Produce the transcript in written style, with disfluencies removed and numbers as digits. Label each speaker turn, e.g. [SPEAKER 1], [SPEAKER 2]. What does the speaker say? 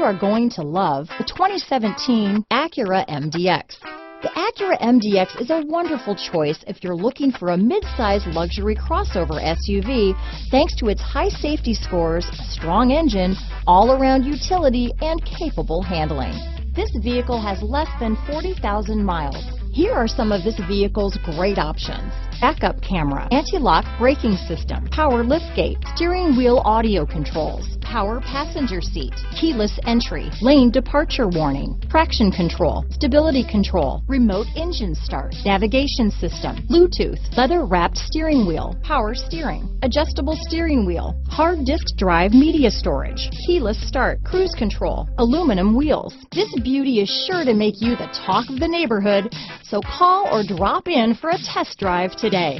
[SPEAKER 1] are going to love the 2017 Acura MDX. The Acura MDX is a wonderful choice if you're looking for a mid-size luxury crossover SUV thanks to its high safety scores, strong engine, all-around utility, and capable handling. This vehicle has less than 40,000 miles. Here are some of this vehicle's great options: backup camera, anti-lock braking system, power liftgate, steering wheel audio controls, power passenger seat, keyless entry, lane departure warning, traction control, stability control, remote engine start, navigation system, Bluetooth, leather-wrapped steering wheel, power steering, adjustable steering wheel, hard disk drive media storage, keyless start, cruise control, aluminum wheels. This beauty is sure to make you the talk of the neighborhood, so call or drop in for a test drive today.